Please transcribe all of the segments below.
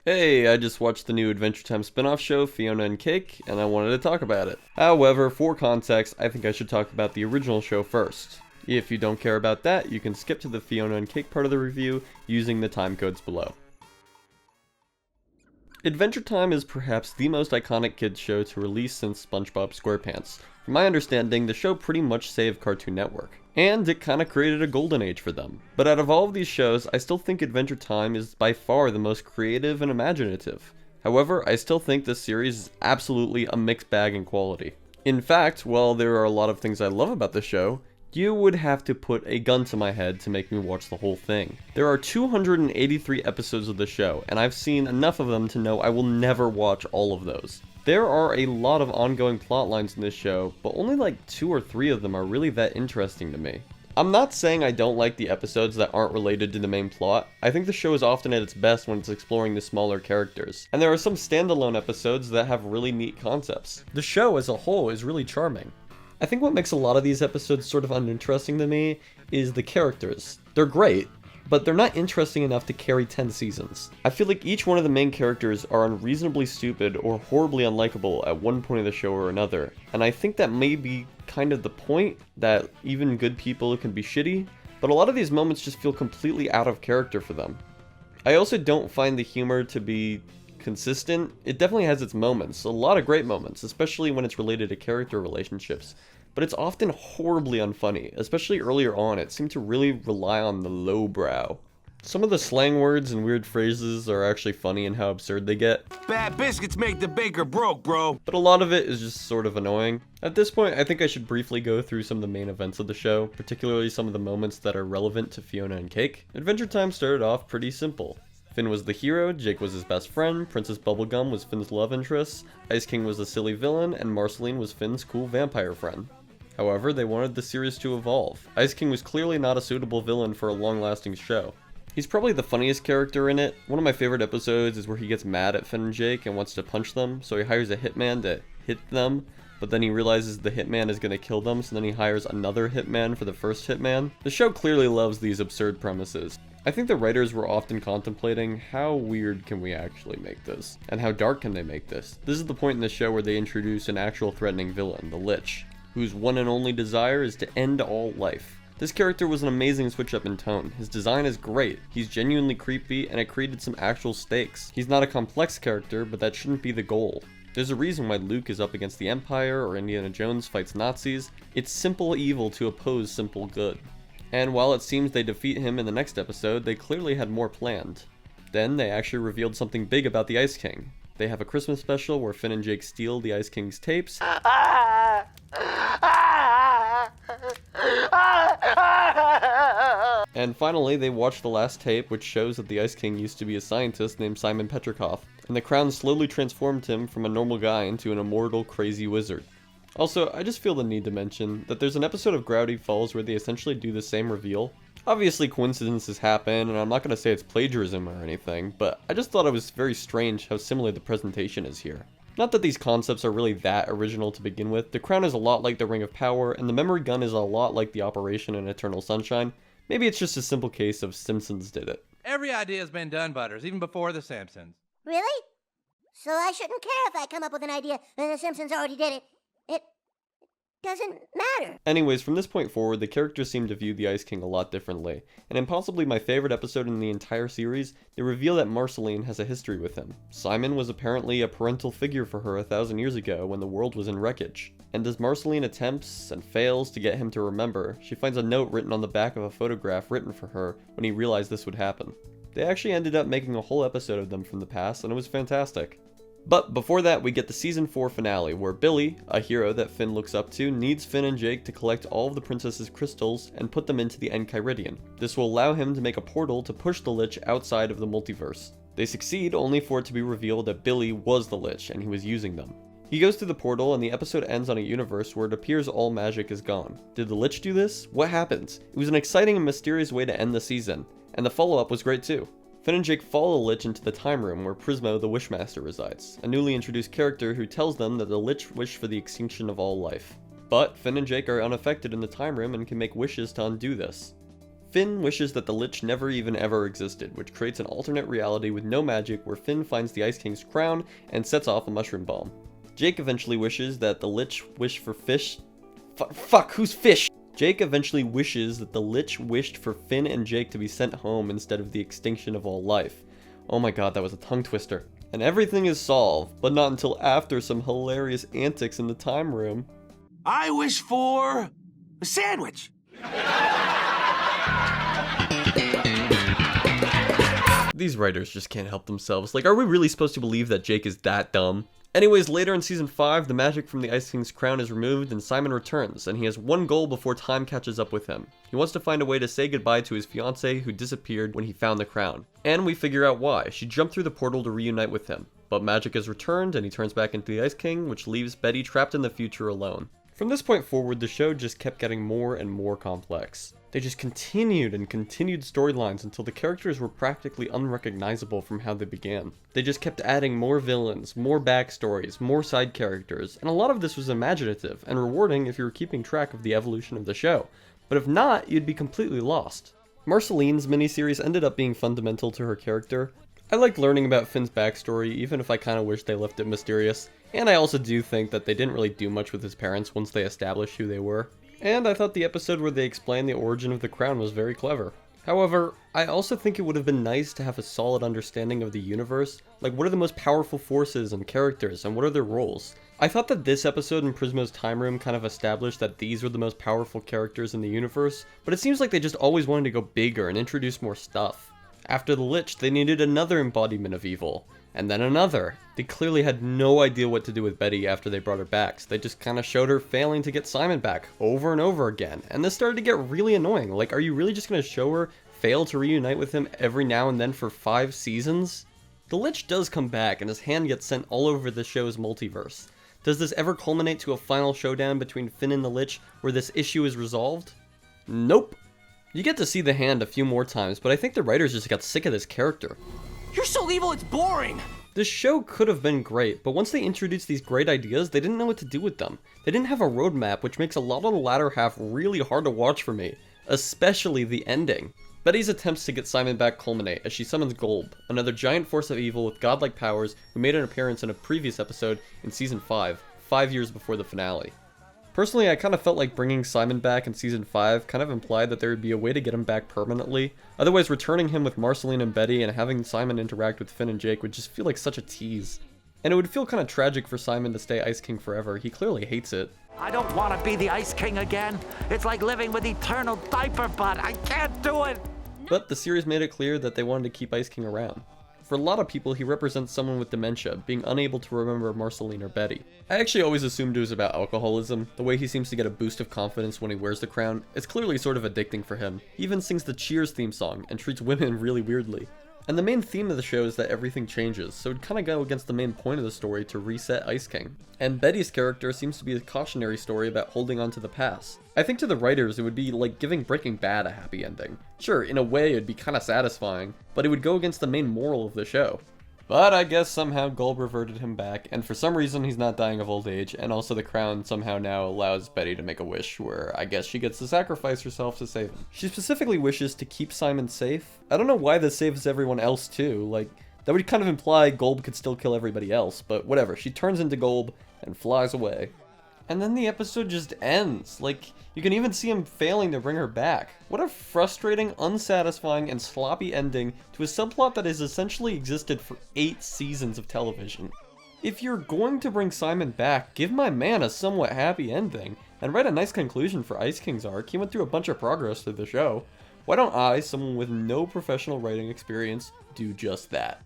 Hey, I just watched the new Adventure Time spin-off show, Fiona and Cake, and I wanted to talk about it. However, for context, I think I should talk about the original show first. If you don't care about that, you can skip to the Fiona and Cake part of the review using the timecodes below. Adventure Time is perhaps the most iconic kids show to release since SpongeBob SquarePants. From my understanding, the show pretty much saved Cartoon Network, and it kinda created a golden age for them. But out of all of these shows, I still think Adventure Time is by far the most creative and imaginative. However, I still think this series is absolutely a mixed bag in quality. In fact, while there are a lot of things I love about the show, you would have to put a gun to my head to make me watch the whole thing. There are 283 episodes of the show, and I've seen enough of them to know I will never watch all of those. There are a lot of ongoing plot lines in this show, but only like 2 or 3 of them are really that interesting to me. I'm not saying I don't like the episodes that aren't related to the main plot. I think the show is often at its best when it's exploring the smaller characters, and there are some standalone episodes that have really neat concepts. The show as a whole is really charming. I think what makes a lot of these episodes sort of uninteresting to me is the characters. They're great, but they're not interesting enough to carry 10 seasons. I feel like each one of the main characters are unreasonably stupid or horribly unlikable at one point of the show or another, and I think that may be kind of the point, that even good people can be shitty, but a lot of these moments just feel completely out of character for them. I also don't find the humor to be consistent. It definitely has its moments, a lot of great moments, especially when it's related to character relationships, but it's often horribly unfunny, especially earlier on. It seemed to really rely on the lowbrow. Some of the slang words and weird phrases are actually funny in how absurd they get. Bad biscuits make the baker broke, bro. But a lot of it is just sort of annoying. At this point, I think I should briefly go through some of the main events of the show, particularly some of the moments that are relevant to Fiona and Cake. Adventure Time started off pretty simple. Finn was the hero, Jake was his best friend, Princess Bubblegum was Finn's love interest, Ice King was a silly villain, and Marceline was Finn's cool vampire friend. However, they wanted the series to evolve. Ice King was clearly not a suitable villain for a long-lasting show. He's probably the funniest character in it. One of my favorite episodes is where he gets mad at Finn and Jake and wants to punch them, so he hires a hitman to hit them, but then he realizes the hitman is going to kill them, so then he hires another hitman for the first hitman. The show clearly loves these absurd premises. I think the writers were often contemplating how weird can we actually make this, and how dark can they make this. This is the point in the show where they introduce an actual threatening villain, the Lich, whose one and only desire is to end all life. This character was an amazing switch up in tone. His design is great, he's genuinely creepy, and it created some actual stakes. He's not a complex character, but that shouldn't be the goal. There's a reason why Luke is up against the Empire or Indiana Jones fights Nazis. It's simple evil to oppose simple good. And while it seems they defeat him in the next episode, they clearly had more planned. Then they actually revealed something big about the Ice King. They have a Christmas special where Finn and Jake steal the Ice King's tapes. And finally, they watch the last tape, which shows that the Ice King used to be a scientist named Simon Petrikov, and the crown slowly transformed him from a normal guy into an immortal, crazy wizard. Also, I just feel the need to mention that there's an episode of Gravity Falls where they essentially do the same reveal. Obviously coincidences happen, and I'm not going to say it's plagiarism or anything, but I just thought it was very strange how similar the presentation is here. Not that these concepts are really that original to begin with. The crown is a lot like the Ring of Power, and the memory gun is a lot like the Operation in Eternal Sunshine. Maybe it's just a simple case of Simpsons did it. Every idea has been done, Butters, even before The Simpsons. Really? So I shouldn't care if I come up with an idea and The Simpsons already did it. It doesn't matter. Anyways, from this point forward, the characters seem to view the Ice King a lot differently, and in possibly my favorite episode in the entire series, they reveal that Marceline has a history with him. Simon was apparently a parental figure for her 1,000 years ago when the world was in wreckage. And as Marceline attempts and fails to get him to remember, she finds a note written on the back of a photograph written for her when he realized this would happen. They actually ended up making a whole episode of them from the past, and it was fantastic. But before that, we get the season 4 finale, where Billy, a hero that Finn looks up to, needs Finn and Jake to collect all of the princess's crystals and put them into the Enchiridion. This will allow him to make a portal to push the Lich outside of the multiverse. They succeed, only for it to be revealed that Billy was the Lich, and he was using them. He goes through the portal, and the episode ends on a universe where it appears all magic is gone. Did the Lich do this? What happens? It was an exciting and mysterious way to end the season, and the follow-up was great too. Finn and Jake follow the Lich into the Time Room where Prismo the Wishmaster resides, a newly introduced character who tells them that the Lich wished for the extinction of all life. But Finn and Jake are unaffected in the Time Room and can make wishes to undo this. Finn wishes that the Lich never even ever existed, which creates an alternate reality with no magic where Finn finds the Ice King's crown and sets off a mushroom bomb. Jake eventually wishes that the Lich wished for fish. Fuck, who's fish? Jake eventually wishes that the Lich wished for Finn and Jake to be sent home instead of the extinction of all life. Oh my god, that was a tongue twister. And everything is solved, but not until after some hilarious antics in the time room. I wish for a sandwich. These writers just can't help themselves. Like, are we really supposed to believe that Jake is that dumb? Anyways, later in Season 5, the magic from the Ice King's crown is removed and Simon returns, and he has one goal before time catches up with him. He wants to find a way to say goodbye to his fiancée who disappeared when he found the crown. And we figure out why. She jumped through the portal to reunite with him. But magic is returned and he turns back into the Ice King, which leaves Betty trapped in the future alone. From this point forward, the show just kept getting more and more complex. They just continued and continued storylines until the characters were practically unrecognizable from how they began. They just kept adding more villains, more backstories, more side characters, and a lot of this was imaginative and rewarding if you were keeping track of the evolution of the show. But if not, you'd be completely lost. Marceline's miniseries ended up being fundamental to her character. I liked learning about Finn's backstory, even if I kinda wish they left it mysterious. And I also do think that they didn't really do much with his parents once they established who they were. And I thought the episode where they explained the origin of the crown was very clever. However, I also think it would have been nice to have a solid understanding of the universe, like what are the most powerful forces and characters, and what are their roles. I thought that this episode in Prismo's time room kind of established that these were the most powerful characters in the universe, but it seems like they just always wanted to go bigger and introduce more stuff. After the Lich, they needed another embodiment of evil, and then another. They clearly had no idea what to do with Betty after they brought her back, so they just kind of showed her failing to get Simon back over and over again, and this started to get really annoying. Like, are you really just going to show her fail to reunite with him every now and then for 5 seasons? The Lich does come back, and his hand gets sent all over the show's multiverse. Does this ever culminate to a final showdown between Finn and the Lich where this issue is resolved? Nope. You get to see the hand a few more times, but I think the writers just got sick of this character. You're so evil, it's boring. This show could have been great, but once they introduced these great ideas, they didn't know what to do with them. They didn't have a roadmap, which makes a lot of the latter half really hard to watch for me, especially the ending. Betty's attempts to get Simon back culminate as she summons Golb, another giant force of evil with godlike powers who made an appearance in a previous episode in Season 5, 5 years before the finale. Personally, I kind of felt like bringing Simon back in Season 5 kind of implied that there would be a way to get him back permanently. Otherwise, returning him with Marceline and Betty and having Simon interact with Finn and Jake would just feel like such a tease. And it would feel kind of tragic for Simon to stay Ice King forever. He clearly hates it. I don't want to be the Ice King again. It's like living with eternal diaper butt. I can't do it. But the series made it clear that they wanted to keep Ice King around. For a lot of people, he represents someone with dementia, being unable to remember Marceline or Betty. I actually always assumed it was about alcoholism. The way he seems to get a boost of confidence when he wears the crown, it's clearly sort of addicting for him. He even sings the Cheers theme song and treats women really weirdly. And the main theme of the show is that everything changes, so it'd kind of go against the main point of the story to reset Ice King. And Betty's character seems to be a cautionary story about holding on to the past. I think to the writers it would be like giving Breaking Bad a happy ending. Sure, in a way it'd be kind of satisfying, but it would go against the main moral of the show. But I guess somehow Golb reverted him back, and for some reason he's not dying of old age, and also the crown somehow now allows Betty to make a wish where I guess she gets to sacrifice herself to save him. She specifically wishes to keep Simon safe. I don't know why this saves everyone else too, like, that would kind of imply Golb could still kill everybody else, but whatever, she turns into Golb and flies away. And then the episode just ends. Like, you can even see him failing to bring her back. What a frustrating, unsatisfying, and sloppy ending to a subplot that has essentially existed for 8 seasons of television. If you're going to bring Simon back, give my man a somewhat happy ending, and write a nice conclusion for Ice King's arc. He went through a bunch of progress through the show. Why don't I, someone with no professional writing experience, do just that?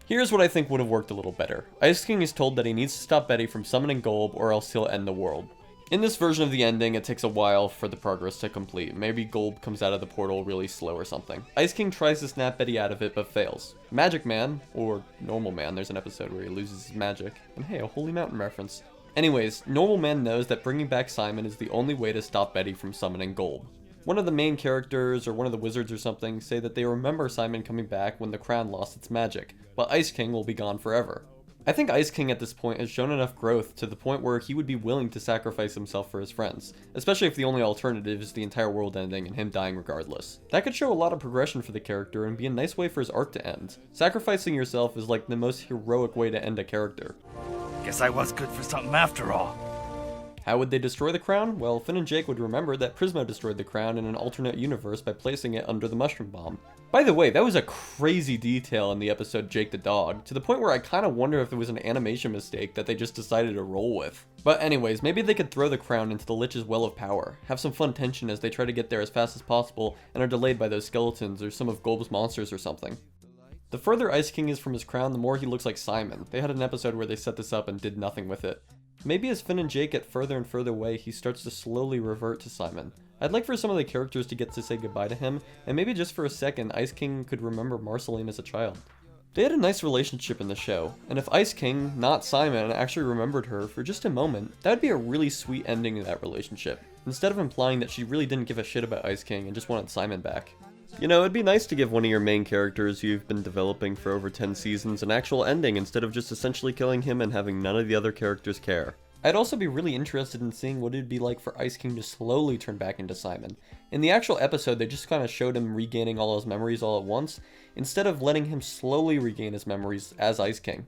Here's what I think would have worked a little better. Ice King is told that he needs to stop Betty from summoning Golb or else he'll end the world. In this version of the ending, it takes a while for the progress to complete. Maybe Golb comes out of the portal really slow or something. Ice King tries to snap Betty out of it but fails. Magic Man, or Normal Man, there's an episode where he loses his magic. And hey, a Holy Mountain reference. Anyways, Normal Man knows that bringing back Simon is the only way to stop Betty from summoning Golb. One of the main characters, or one of the wizards or something, say that they remember Simon coming back when the crown lost its magic, but Ice King will be gone forever. I think Ice King at this point has shown enough growth to the point where he would be willing to sacrifice himself for his friends, especially if the only alternative is the entire world ending and him dying regardless. That could show a lot of progression for the character and be a nice way for his arc to end. Sacrificing yourself is like the most heroic way to end a character. Guess I was good for something after all. How would they destroy the crown? Well, Finn and Jake would remember that Prismo destroyed the crown in an alternate universe by placing it under the mushroom bomb. By the way, that was a crazy detail in the episode Jake the Dog, to the point where I kind of wonder if it was an animation mistake that they just decided to roll with. But anyways, maybe they could throw the crown into the Lich's well of power, have some fun tension as they try to get there as fast as possible and are delayed by those skeletons or some of Golb's monsters or something. The further Ice King is from his crown, the more he looks like Simon. They had an episode where they set this up and did nothing with it. Maybe as Finn and Jake get further and further away, he starts to slowly revert to Simon. I'd like for some of the characters to get to say goodbye to him, and maybe just for a second, Ice King could remember Marceline as a child. They had a nice relationship in the show, and if Ice King, not Simon, actually remembered her for just a moment, that would be a really sweet ending to that relationship, instead of implying that she really didn't give a shit about Ice King and just wanted Simon back. You know, it'd be nice to give one of your main characters you've been developing for over 10 seasons an actual ending instead of just essentially killing him and having none of the other characters care. I'd also be really interested in seeing what it'd be like for Ice King to slowly turn back into Simon. In the actual episode, they just kind of showed him regaining all his memories all at once, instead of letting him slowly regain his memories as Ice King.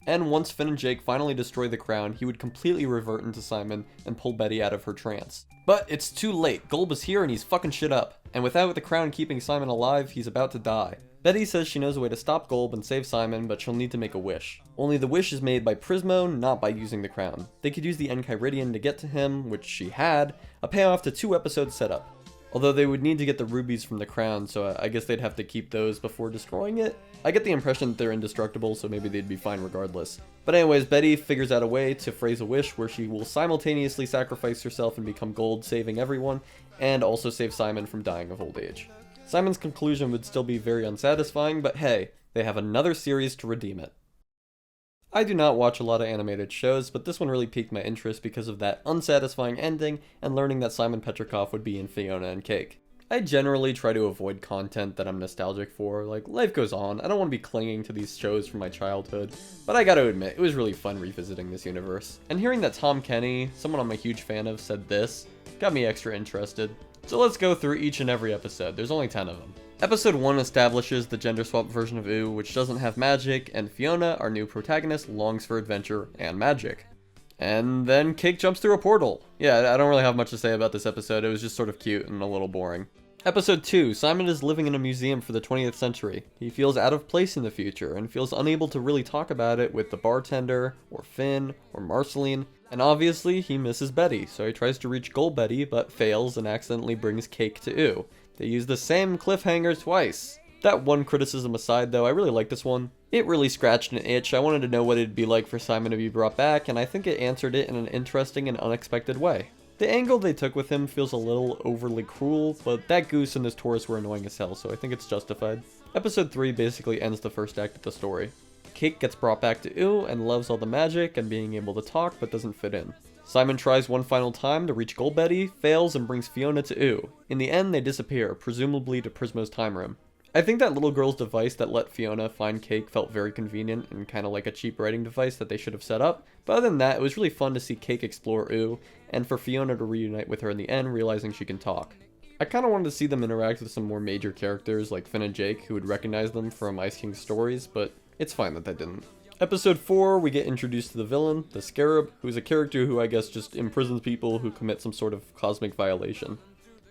And once Finn and Jake finally destroy the crown, he would completely revert into Simon and pull Betty out of her trance. But it's too late. Golb is here and he's fucking shit up. And without the crown keeping Simon alive, he's about to die. Betty says she knows a way to stop Golb and save Simon, but she'll need to make a wish. Only the wish is made by Prismo, not by using the crown. They could use the Enchiridion to get to him, which she had, a payoff to 2 episodes setup. Although they would need to get the rubies from the crown, so I guess they'd have to keep those before destroying it. I get the impression that they're indestructible, so maybe they'd be fine regardless. But anyways, Betty figures out a way to phrase a wish where she will simultaneously sacrifice herself and become gold, saving everyone, and also save Simon from dying of old age. Simon's conclusion would still be very unsatisfying, but hey, they have another series to redeem it. I do not watch a lot of animated shows, but this one really piqued my interest because of that unsatisfying ending and learning that Simon Petrikov would be in Fiona and Cake. I generally try to avoid content that I'm nostalgic for, like life goes on, I don't want to be clinging to these shows from my childhood, but I gotta admit, it was really fun revisiting this universe. And hearing that Tom Kenny, someone I'm a huge fan of, said this, got me extra interested. So let's go through each and every episode, there's only 10 of them. Episode 1 establishes the gender-swapped version of Ooh, which doesn't have magic, and Fiona, our new protagonist, longs for adventure and magic. And then Cake jumps through a portal. Yeah, I don't really have much to say about this episode, it was just sort of cute and a little boring. Episode 2, Simon is living in a museum for the 20th century. He feels out of place in the future, and feels unable to really talk about it with the bartender, or Finn, or Marceline, and obviously he misses Betty, so he tries to reach Gold Betty, but fails and accidentally brings Cake to Ooh. They use the same cliffhanger twice. That one criticism aside though, I really like this one. It really scratched an itch. I wanted to know what it'd be like for Simon to be brought back, and I think it answered it in an interesting and unexpected way. The angle they took with him feels a little overly cruel, but that goose and this Taurus were annoying as hell, so I think it's justified. Episode 3 basically ends the first act of the story. Cake gets brought back to Ooh and loves all the magic and being able to talk, but doesn't fit in. Simon tries one final time to reach Gold Betty, fails, and brings Fiona to Ooh. In the end, they disappear, presumably to Prismo's time room. I think that little girl's device that let Fiona find Cake felt very convenient and kind of like a cheap writing device that they should have set up, but other than that, it was really fun to see Cake explore Ooh, and for Fiona to reunite with her in the end, realizing she can talk. I kind of wanted to see them interact with some more major characters like Finn and Jake, who would recognize them from Ice King's stories, but it's fine that they didn't. Episode 4, we get introduced to the villain, the Scarab, who's a character who I guess just imprisons people who commit some sort of cosmic violation.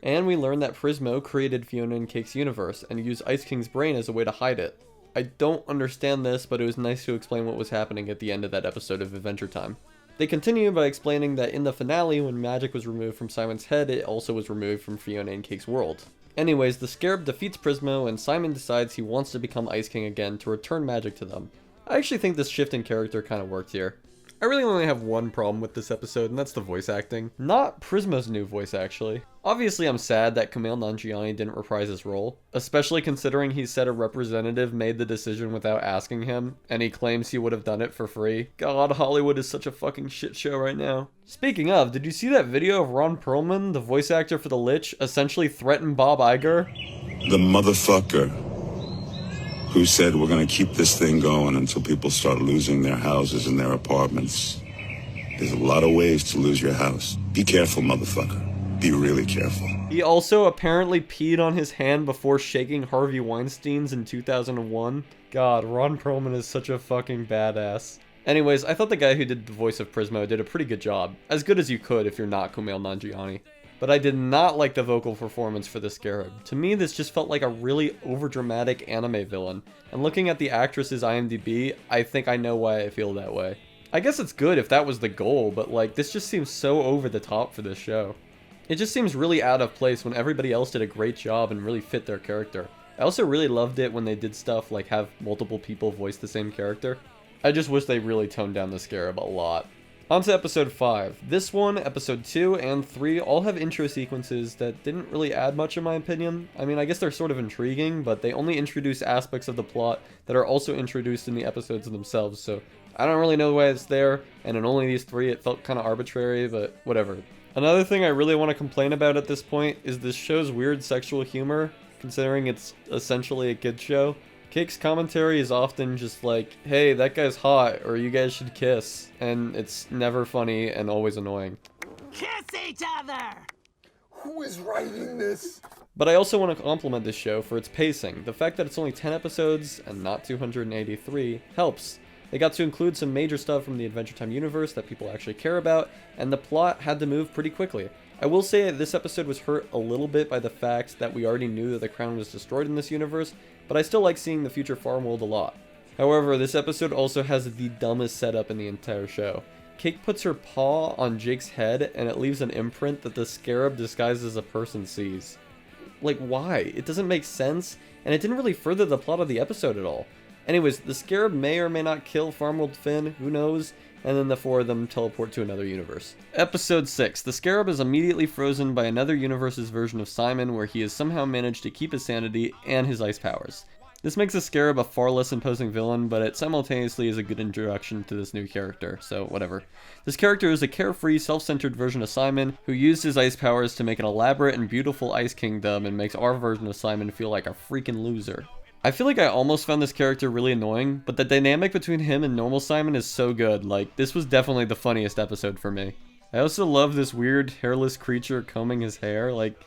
And we learn that Prismo created Fiona and Cake's universe and used Ice King's brain as a way to hide it. I don't understand this, but it was nice to explain what was happening at the end of that episode of Adventure Time. They continue by explaining that in the finale, when magic was removed from Simon's head, it also was removed from Fiona and Cake's world. Anyways, the Scarab defeats Prismo, and Simon decides he wants to become Ice King again to return magic to them. I actually think this shift in character kind of worked here. I really only have one problem with this episode, and that's the voice acting. Not Prismo's new voice, actually. Obviously, I'm sad that Campell Nanjiani didn't reprise his role, especially considering he said a representative made the decision without asking him, and he claims he would have done it for free. God, Hollywood is such a fucking shit show right now. Speaking of, did you see that video of Ron Perlman, the voice actor for the Lich, essentially threaten Bob Iger? The motherfucker. who said we're going to keep this thing going until people start losing their houses and their apartments. There's a lot of ways to lose your house. Be careful, motherfucker. Be really careful. He also apparently peed on his hand before shaking Harvey Weinstein's in 2001. God, Ron Perlman is such a fucking badass. Anyways, I thought the guy who did the voice of Prismo did a pretty good job. As good as you could if you're not Kumail Nanjiani. But I did not like the vocal performance for the Scarab. To me, this just felt like a really overdramatic anime villain. And looking at the actress's IMDb, I think I know why I feel that way. I guess it's good if that was the goal, but like, this just seems so over the top for this show. It just seems really out of place when everybody else did a great job and really fit their character. I also really loved it when they did stuff like have multiple people voice the same character. I just wish they really toned down the Scarab a lot. On to episode 5. This one, episode 2, and 3 all have intro sequences that didn't really add much in my opinion. I mean, I guess they're sort of intriguing, but they only introduce aspects of the plot that are also introduced in the episodes themselves, so I don't really know why it's there, and in only these 3 it felt kind of arbitrary, but whatever. Another thing I really want to complain about at this point is this show's weird sexual humor, considering it's essentially a kid's show. Cake's commentary is often just like, hey, that guy's hot, or you guys should kiss, and it's never funny and always annoying. Kiss each other! Who is writing this? But I also want to compliment this show for its pacing. The fact that it's only 10 episodes and not 283 helps. They got to include some major stuff from the Adventure Time universe that people actually care about, and the plot had to move pretty quickly. I will say this episode was hurt a little bit by the fact that we already knew that the crown was destroyed in this universe, but I still like seeing the future farm world a lot. However, this episode also has the dumbest setup in the entire show. Cake puts her paw on Jake's head and it leaves an imprint that the Scarab disguised as a person sees. Like, why? It doesn't make sense, and it didn't really further the plot of the episode at all. Anyways, the Scarab may or may not kill Farmworld Finn, who knows, and then the 4 of them teleport to another universe. Episode 6. The Scarab is immediately frozen by another universe's version of Simon, where he has somehow managed to keep his sanity and his ice powers. This makes the Scarab a far less imposing villain, but it simultaneously is a good introduction to this new character, so whatever. This character is a carefree, self-centered version of Simon, who used his ice powers to make an elaborate and beautiful ice kingdom and makes our version of Simon feel like a freaking loser. I feel like I almost found this character really annoying, but the dynamic between him and normal Simon is so good. Like, this was definitely the funniest episode for me. I also love this weird hairless creature combing his hair. Like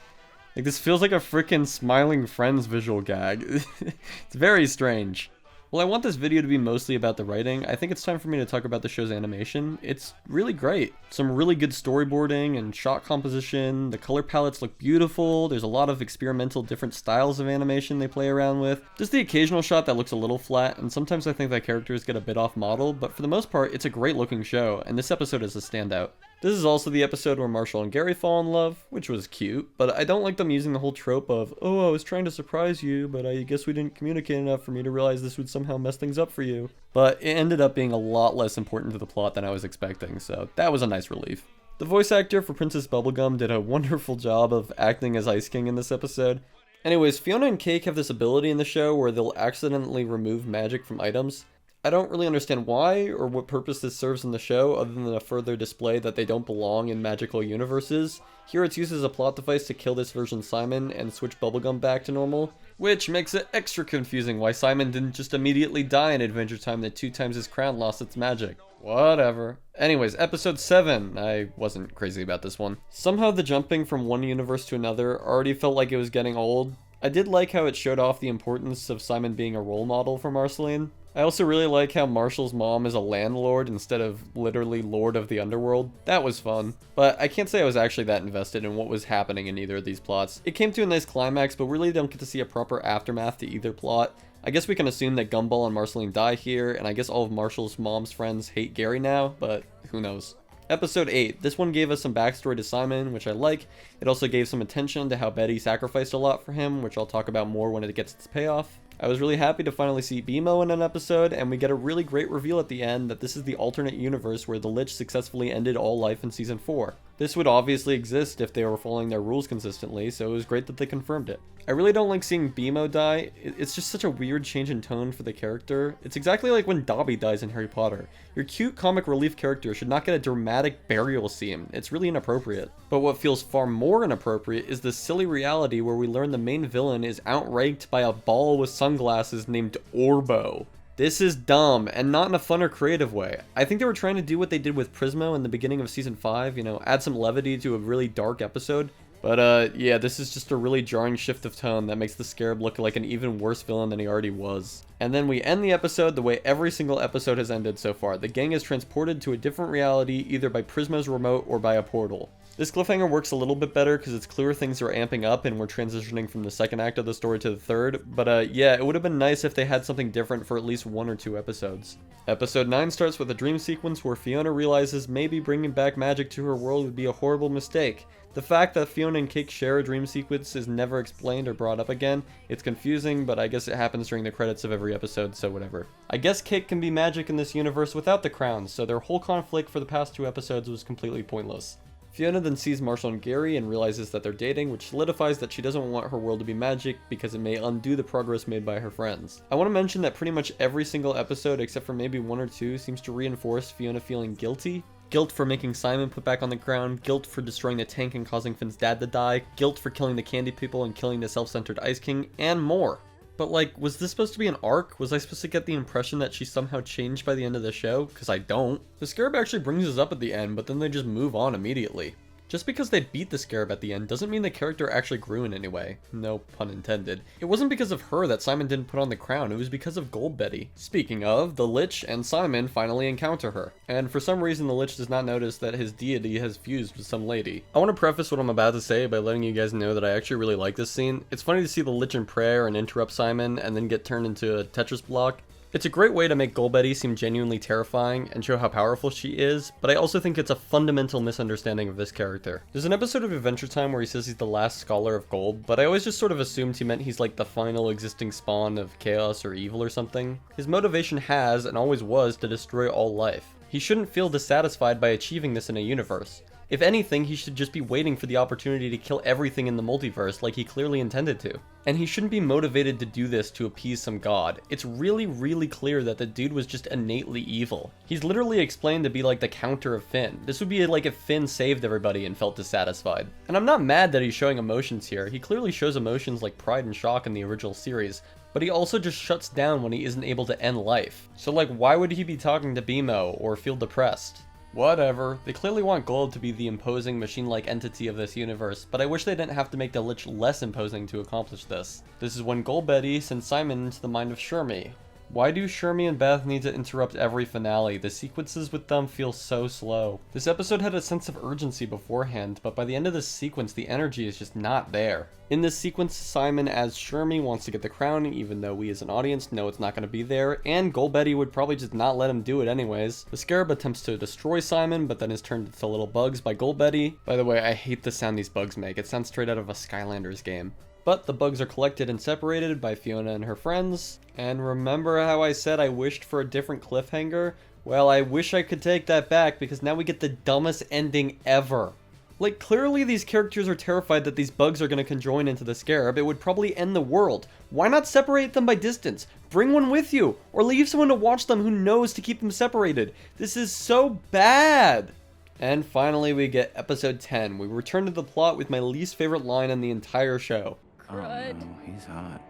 this feels like a freaking Smiling Friends visual gag. It's very strange. Well, I want this video to be mostly about the writing. I think it's time for me to talk about the show's animation. It's really great. Some really good storyboarding and shot composition. The color palettes look beautiful. There's a lot of experimental different styles of animation they play around with. Just the occasional shot that looks a little flat, and sometimes I think that characters get a bit off model, but for the most part, it's a great looking show, and this episode is a standout. This is also the episode where Marshall and Gary fall in love, which was cute, but I don't like them using the whole trope of, oh, I was trying to surprise you, but I guess we didn't communicate enough for me to realize this would somehow mess things up for you. But it ended up being a lot less important to the plot than I was expecting, so that was a nice relief. The voice actor for Princess Bubblegum did a wonderful job of acting as Ice King in this episode. Anyways, Fiona and Cake have this ability in the show where they'll accidentally remove magic from items. I don't really understand why or what purpose this serves in the show other than a further display that they don't belong in magical universes. Here it's used as a plot device to kill this version Simon and switch Bubblegum back to normal, which makes it extra confusing why Simon didn't just immediately die in Adventure Time that 2 times his crown lost its magic. Whatever. Anyways, episode 7. I wasn't crazy about this one. Somehow the jumping from one universe to another already felt like it was getting old. I did like how it showed off the importance of Simon being a role model for Marceline. I also really like how Marshall's mom is a landlord instead of literally lord of the underworld. That was fun. But I can't say I was actually that invested in what was happening in either of these plots. It came to a nice climax, but really don't get to see a proper aftermath to either plot. I guess we can assume that Gumball and Marceline die here, and I guess all of Marshall's mom's friends hate Gary now, but who knows. Episode 8. This one gave us some backstory to Simon, which I like. It also gave some attention to how Betty sacrificed a lot for him, which I'll talk about more when it gets its payoff. I was really happy to finally see BMO in an episode, and we get a really great reveal at the end that this is the alternate universe where the Lich successfully ended all life in Season 4. This would obviously exist if they were following their rules consistently, so it was great that they confirmed it. I really don't like seeing Bimo die. It's just such a weird change in tone for the character. It's exactly like when Dobby dies in Harry Potter. Your cute comic relief character should not get a dramatic burial scene. It's really inappropriate. But what feels far more inappropriate is the silly reality where we learn the main villain is outranked by a ball with sunglasses named Orbo. This is dumb, and not in a fun or creative way. I think they were trying to do what they did with Prismo in the beginning of Season 5, you know, add some levity to a really dark episode. But yeah, this is just a really jarring shift of tone that makes the Scarab look like an even worse villain than he already was. And then we end the episode the way every single episode has ended so far. The gang is transported to a different reality, either by Prismo's remote or by a portal. This cliffhanger works a little bit better because it's clear things are amping up and we're transitioning from the second act of the story to the third, but yeah, it would have been nice if they had something different for at least 1 or 2 episodes. Episode 9 starts with a dream sequence where Fiona realizes maybe bringing back magic to her world would be a horrible mistake. The fact that Fiona and Cake share a dream sequence is never explained or brought up again. It's confusing, but I guess it happens during the credits of every episode, so whatever. I guess Cake can be magic in this universe without the crown, so their whole conflict for the past 2 episodes was completely pointless. Fiona then sees Marshall and Gary and realizes that they're dating, which solidifies that she doesn't want her world to be magic because it may undo the progress made by her friends. I want to mention that pretty much every single episode, except for maybe 1 or 2, seems to reinforce Fiona feeling guilty. Guilt for making Simon put back on the crown, guilt for destroying the tank and causing Finn's dad to die, guilt for killing the candy people and killing the self-centered Ice King, and more. But like, was this supposed to be an arc? Was I supposed to get the impression that she somehow changed by the end of the show? Because I don't. The Scarab actually brings us up at the end, but then they just move on immediately. Just because they beat the Scarab at the end doesn't mean the character actually grew in any way. No pun intended. It wasn't because of her that Simon didn't put on the crown, it was because of Gold Betty. Speaking of, the Lich and Simon finally encounter her. And for some reason the Lich does not notice that his deity has fused with some lady. I want to preface what I'm about to say by letting you guys know that I actually really like this scene. It's funny to see the Lich in prayer and interrupt Simon and then get turned into a Tetris block. It's a great way to make Gold Betty seem genuinely terrifying and show how powerful she is, but I also think it's a fundamental misunderstanding of this character. There's an episode of Adventure Time where he says he's the last scholar of gold, but I always just sort of assumed he meant he's like the final existing spawn of chaos or evil or something. His motivation has, and always was, to destroy all life. He shouldn't feel dissatisfied by achieving this in a universe. If anything, he should just be waiting for the opportunity to kill everything in the multiverse like he clearly intended to. And he shouldn't be motivated to do this to appease some god. It's really clear that the dude was just innately evil. He's literally explained to be like the counter of Finn. This would be like if Finn saved everybody and felt dissatisfied. And I'm not mad that he's showing emotions here. He clearly shows emotions like pride and shock in the original series, but he also just shuts down when he isn't able to end life. So like, why would he be talking to Bimo or feel depressed? Whatever. They clearly want Gold to be the imposing machine-like entity of this universe, but I wish they didn't have to make the Lich less imposing to accomplish this. This is when Gold Betty sends Simon into the mind of Shermie. Why do Shermie and Beth need to interrupt every finale? The sequences with them feel so slow. This episode had a sense of urgency beforehand, but by the end of this sequence, the energy is just not there. In this sequence, Simon as Shermie wants to get the crown, even though we as an audience know it's not going to be there, and Gold Betty would probably just not let him do it anyways. The Scarab attempts to destroy Simon, but then is turned into little bugs by Gold Betty. By the way, I hate the sound these bugs make. It sounds straight out of a Skylanders game. But the bugs are collected and separated by Fiona and her friends. And remember how I said I wished for a different cliffhanger? Well, I wish I could take that back because now we get the dumbest ending ever. Like, clearly these characters are terrified that these bugs are going to conjoin into the Scarab. It would probably end the world. Why not separate them by distance? Bring one with you, or leave someone to watch them who knows to keep them separated. This is so bad. And finally we get episode 10. We return to the plot with my least favorite line in the entire show. Oh no, he's hot.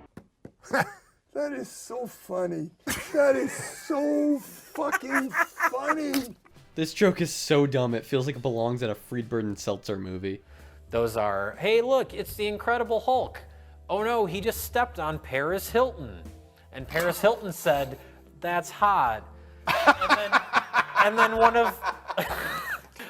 That is so funny. That is so fucking funny. This joke is so dumb, it feels like it belongs in a Friedberg and Seltzer movie. Those are, hey look, it's the Incredible Hulk. Oh no, he just stepped on Paris Hilton. And Paris Hilton said, that's hot. And then one of...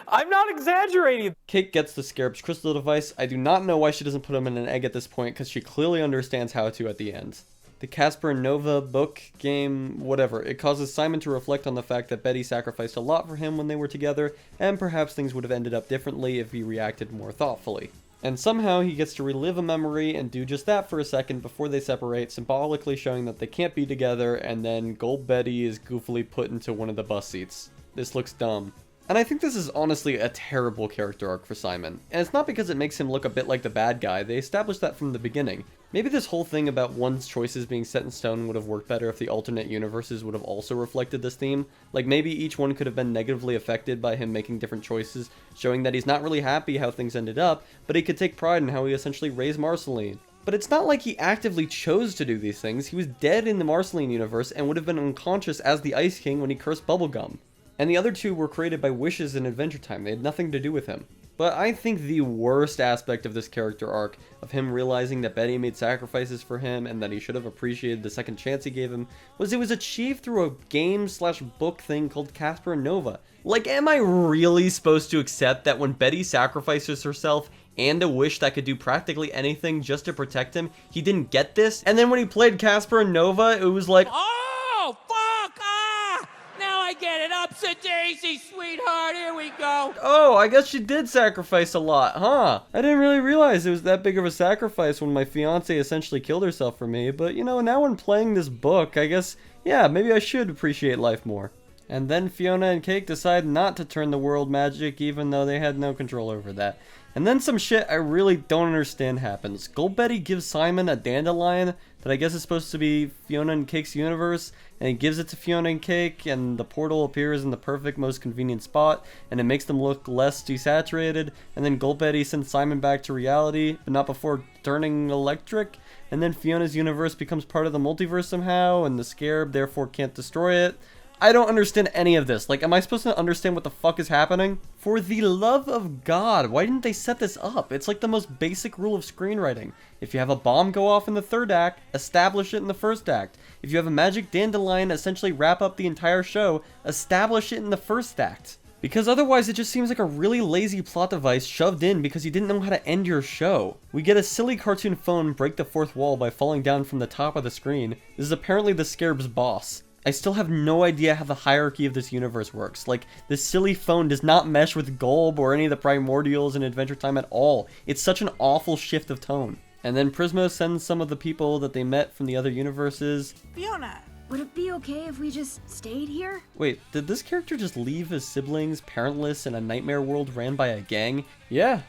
I'm not exaggerating. Cake gets the Scarab's crystal device. I do not know why she doesn't put him in an egg at this point, because she clearly understands how to at the end. The Casper and Nova book, game, whatever. It causes Simon to reflect on the fact that Betty sacrificed a lot for him when they were together, and perhaps things would have ended up differently if he reacted more thoughtfully. And somehow he gets to relive a memory and do just that for a second before they separate, symbolically showing that they can't be together, and then Gold Betty is goofily put into one of the bus seats. This looks dumb. And I think this is honestly a terrible character arc for Simon. And it's not because it makes him look a bit like the bad guy, they established that from the beginning. Maybe this whole thing about one's choices being set in stone would have worked better if the alternate universes would have also reflected this theme. Like maybe each one could have been negatively affected by him making different choices, showing that he's not really happy how things ended up, but he could take pride in how he essentially raised Marceline. But it's not like he actively chose to do these things. He was dead in the Marceline universe and would have been unconscious as the Ice King when he cursed Bubblegum. And the other two were created by wishes in Adventure Time. They had nothing to do with him. But I think the worst aspect of this character arc, of him realizing that Betty made sacrifices for him and that he should have appreciated the second chance he gave him, was it was achieved through a game/book thing called Casper and Nova. Like, am I really supposed to accept that when Betty sacrifices herself and a wish that could do practically anything just to protect him, he didn't get this? And then when he played Casper and Nova, it was like, oh, fuck! Ah! Now I get it. Upsa-daisy, sweetheart. Here we go. oh, I guess she did sacrifice a lot, huh? I didn't really realize it was that big of a sacrifice when my fiance essentially killed herself for me, but you know, now when playing this book, I guess, yeah, maybe I should appreciate life more. And then Fiona and Cake decide not to turn the world magic even though they had no control over that. And then some shit I really don't understand happens. Gold Betty gives Simon a dandelion that I guess is supposed to be Fiona and Cake's universe, and he gives it to Fiona and Cake, and the portal appears in the perfect, most convenient spot, and it makes them look less desaturated, and then Gold Betty sends Simon back to reality, but not before turning electric, and then Fiona's universe becomes part of the multiverse somehow, and the scarab therefore can't destroy it. I don't understand any of this. Like, am I supposed to understand what the fuck is happening? For the love of God, why didn't they set this up? It's like the most basic rule of screenwriting. If you have a bomb go off in the third act, establish it in the first act. If you have a magic dandelion essentially wrap up the entire show, establish it in the first act. Because otherwise it just seems like a really lazy plot device shoved in because you didn't know how to end your show. We get a silly cartoon phone break the fourth wall by falling down from the top of the screen. This is apparently the Scarab's boss. I still have no idea how the hierarchy of this universe works. Like, this silly phone does not mesh with Golb or any of the primordials in Adventure Time at all. It's such an awful shift of tone. And then Prismo sends some of the people that they met from the other universes. Fiona, would it be okay if we just stayed here? Wait, did this character just leave his siblings parentless in a nightmare world ran by a gang? Yeah,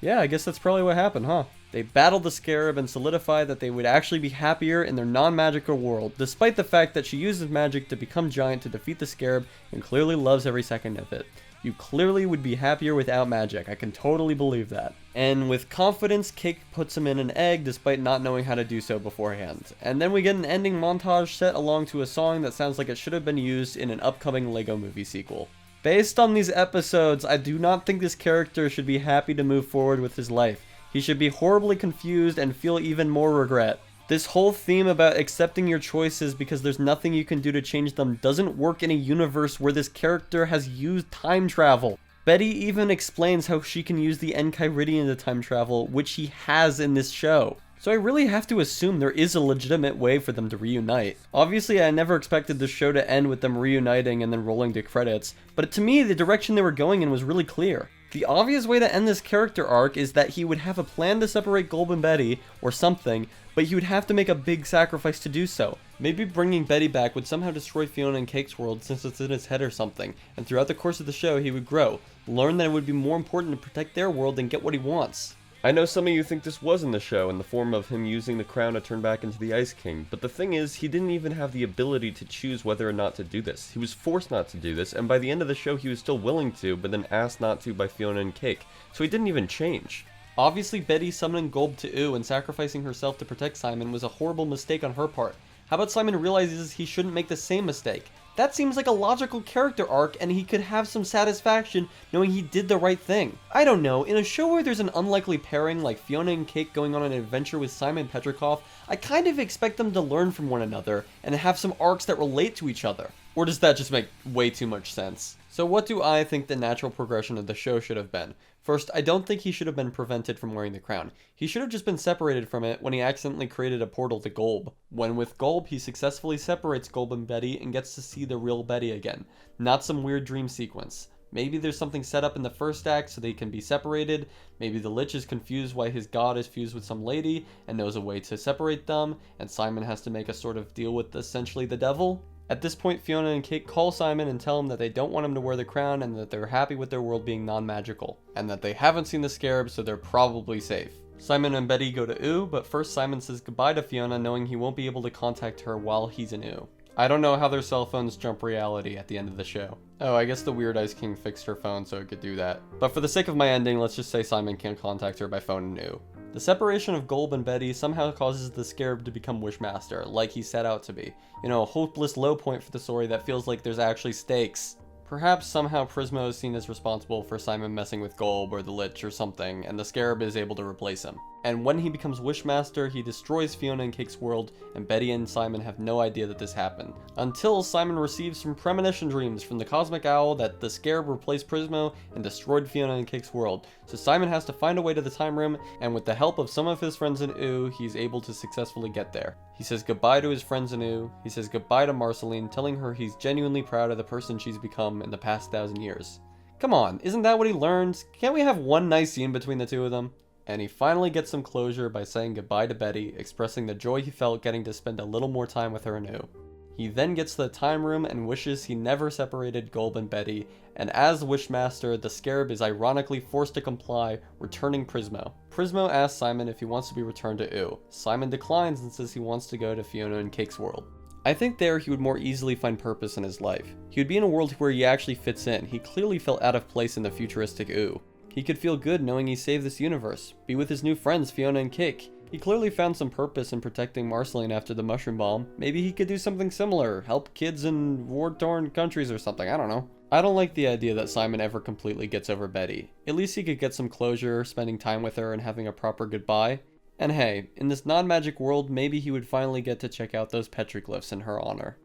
I guess that's probably what happened, huh? They battled the Scarab and solidified that they would actually be happier in their non-magical world, despite the fact that she uses magic to become giant to defeat the Scarab and clearly loves every second of it. You clearly would be happier without magic, I can totally believe that. And with confidence, Cake puts him in an egg despite not knowing how to do so beforehand. And then we get an ending montage set along to a song that sounds like it should have been used in an upcoming LEGO movie sequel. Based on these episodes, I do not think this character should be happy to move forward with his life. He should be horribly confused and feel even more regret. This whole theme about accepting your choices because there's nothing you can do to change them doesn't work in a universe where this character has used time travel. Betty even explains how she can use the Enchiridion to time travel, which he has in this show. So I really have to assume there is a legitimate way for them to reunite. Obviously, I never expected the show to end with them reuniting and then rolling to credits, but to me, the direction they were going in was really clear. The obvious way to end this character arc is that he would have a plan to separate Golb and Betty, or something, but he would have to make a big sacrifice to do so. Maybe bringing Betty back would somehow destroy Fiona and Cake's world since it's in his head or something, and throughout the course of the show he would grow, learn that it would be more important to protect their world and get what he wants. I know some of you think this was in the show in the form of him using the crown to turn back into the Ice King, but the thing is, he didn't even have the ability to choose whether or not to do this. He was forced not to do this, and by the end of the show he was still willing to, but then asked not to by Fiona and Cake, so he didn't even change. Obviously, Betty summoning Golb to Ooh and sacrificing herself to protect Simon was a horrible mistake on her part. How about Simon realizes he shouldn't make the same mistake? That seems like a logical character arc, and he could have some satisfaction knowing he did the right thing. I don't know, in a show where there's an unlikely pairing like Fiona and Cake going on an adventure with Simon Petrikov, I kind of expect them to learn from one another and have some arcs that relate to each other. Or does that just make way too much sense? So what do I think the natural progression of the show should have been? First, I don't think he should have been prevented from wearing the crown. He should have just been separated from it when he accidentally created a portal to Golb. When with Golb, he successfully separates Golb and Betty and gets to see the real Betty again, not some weird dream sequence. Maybe there's something set up in the first act so they can be separated. Maybe the Lich is confused why his god is fused with some lady and knows a way to separate them, and Simon has to make a sort of deal with essentially the devil. At this point, Fiona and Cake call Simon and tell him that they don't want him to wear the crown and that they're happy with their world being non-magical, and that they haven't seen the scarab, so they're probably safe. Simon and Betty go to Oo, but first Simon says goodbye to Fiona, knowing he won't be able to contact her while he's in Oo. I don't know how their cell phones jump reality at the end of the show. Oh, I guess the Weird Ice King fixed her phone so it could do that. But for the sake of my ending, let's just say Simon can't contact her by phone in Oo. The separation of Golb and Betty somehow causes the scarab to become Wishmaster, like he set out to be. You know, a hopeless low point for the story that feels like there's actually stakes. Perhaps somehow Prismo is seen as responsible for Simon messing with Golb or the Lich or something, and the scarab is able to replace him. And when he becomes Wishmaster, he destroys Fiona and Cake's world, and Betty and Simon have no idea that this happened. Until Simon receives some premonition dreams from the Cosmic Owl that the scarab replaced Prismo and destroyed Fiona and Cake's world. So Simon has to find a way to the time room, and with the help of some of his friends in Oo, he's able to successfully get there. He says goodbye to his friends in Oo, he says goodbye to Marceline, telling her he's genuinely proud of the person she's become in the past 1,000 years. Come on, isn't that what he learns? Can't we have one nice scene between the two of them? And he finally gets some closure by saying goodbye to Betty, expressing the joy he felt getting to spend a little more time with her in Oo. He then gets to the time room and wishes he never separated Golb and Betty, and as Wishmaster, the scarab is ironically forced to comply, returning Prismo. Prismo asks Simon if he wants to be returned to Oo. Simon declines and says he wants to go to Fiona and Cake's world. I think there he would more easily find purpose in his life. He would be in a world where he actually fits in. He clearly felt out of place in the futuristic Oo. He could feel good knowing he saved this universe, be with his new friends Fiona and Cake. He clearly found some purpose in protecting Marceline after the mushroom bomb. Maybe he could do something similar, help kids in war-torn countries or something, I don't know. I don't like the idea that Simon ever completely gets over Betty. At least he could get some closure, spending time with her and having a proper goodbye. And hey, in this non-magic world, maybe he would finally get to check out those petroglyphs in her honor.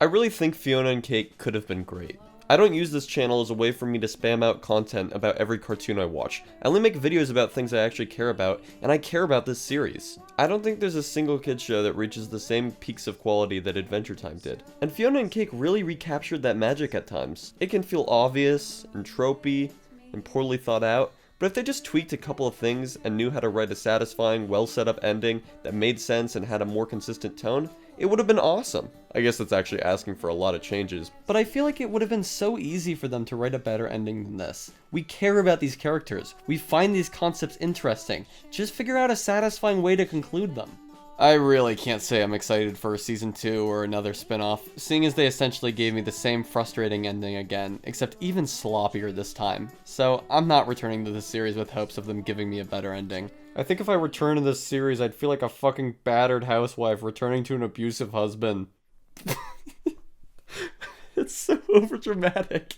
I really think Fiona and Cake could have been great. I don't use this channel as a way for me to spam out content about every cartoon I watch. I only make videos about things I actually care about, and I care about this series. I don't think there's a single kids show that reaches the same peaks of quality that Adventure Time did. And Fiona and Cake really recaptured that magic at times. It can feel obvious, and tropey, and poorly thought out, but if they just tweaked a couple of things and knew how to write a satisfying, well set up ending that made sense and had a more consistent tone, it would have been awesome. I guess that's actually asking for a lot of changes, but I feel like it would have been so easy for them to write a better ending than this. We care about these characters. We find these concepts interesting. Just figure out a satisfying way to conclude them. I really can't say I'm excited for a season 2 or another spin-off, seeing as they essentially gave me the same frustrating ending again, except even sloppier this time. So I'm not returning to this series with hopes of them giving me a better ending. I think if I return to this series, I'd feel like a fucking battered housewife returning to an abusive husband. It's so overdramatic.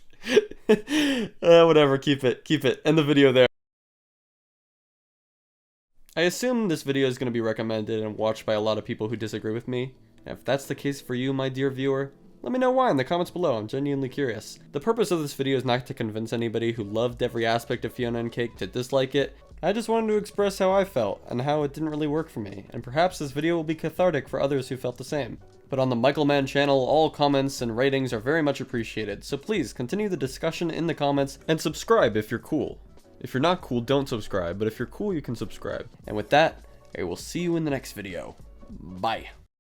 Whatever, keep it. End the video there. I assume this video is going to be recommended and watched by a lot of people who disagree with me. And if that's the case for you, my dear viewer, let me know why in the comments below. I'm genuinely curious. The purpose of this video is not to convince anybody who loved every aspect of Fiona and Cake to dislike it. I just wanted to express how I felt and how it didn't really work for me, and perhaps this video will be cathartic for others who felt the same. But on the Michael Mann channel, all comments and ratings are very much appreciated, so please continue the discussion in the comments and subscribe if you're cool. If you're not cool, don't subscribe, but if you're cool, you can subscribe. And with that, I will see you in the next video. Bye.